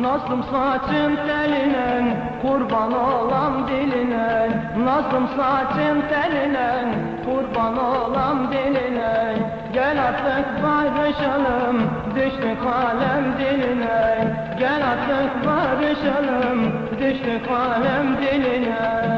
Nazlım saçın teline, kurban olam diline. Nazlım saçın teline, kurban olam diline. Gel artık barışalım, düştük alem diline. Gel artık barışalım, düştük alem diline.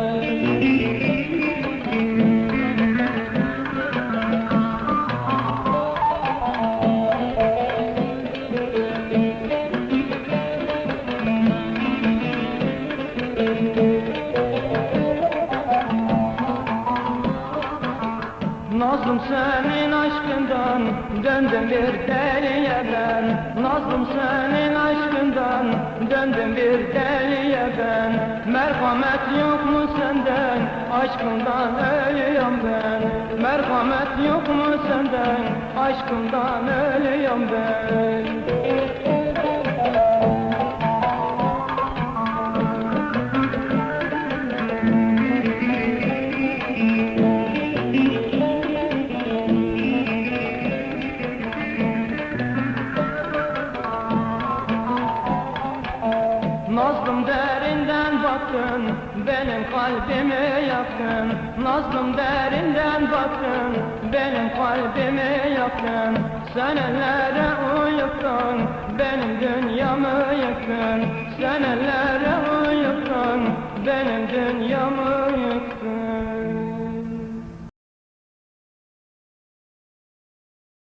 Nazlım senin aşkından döndüm bir deliye ben. Nazlım senin aşkından döndüm bir deliye ben. Merhamet yok mu senden, aşkından ölüyorum ben. Merhamet yok mu senden, aşkından ölüyorum ben. Nazlım derinden baktın, benim kalbimi yaktın. Nazlım derinden baktın, benim kalbimi yaktın. Sen ellere uyuttun, benim dünyamı yıktın. Sen ellere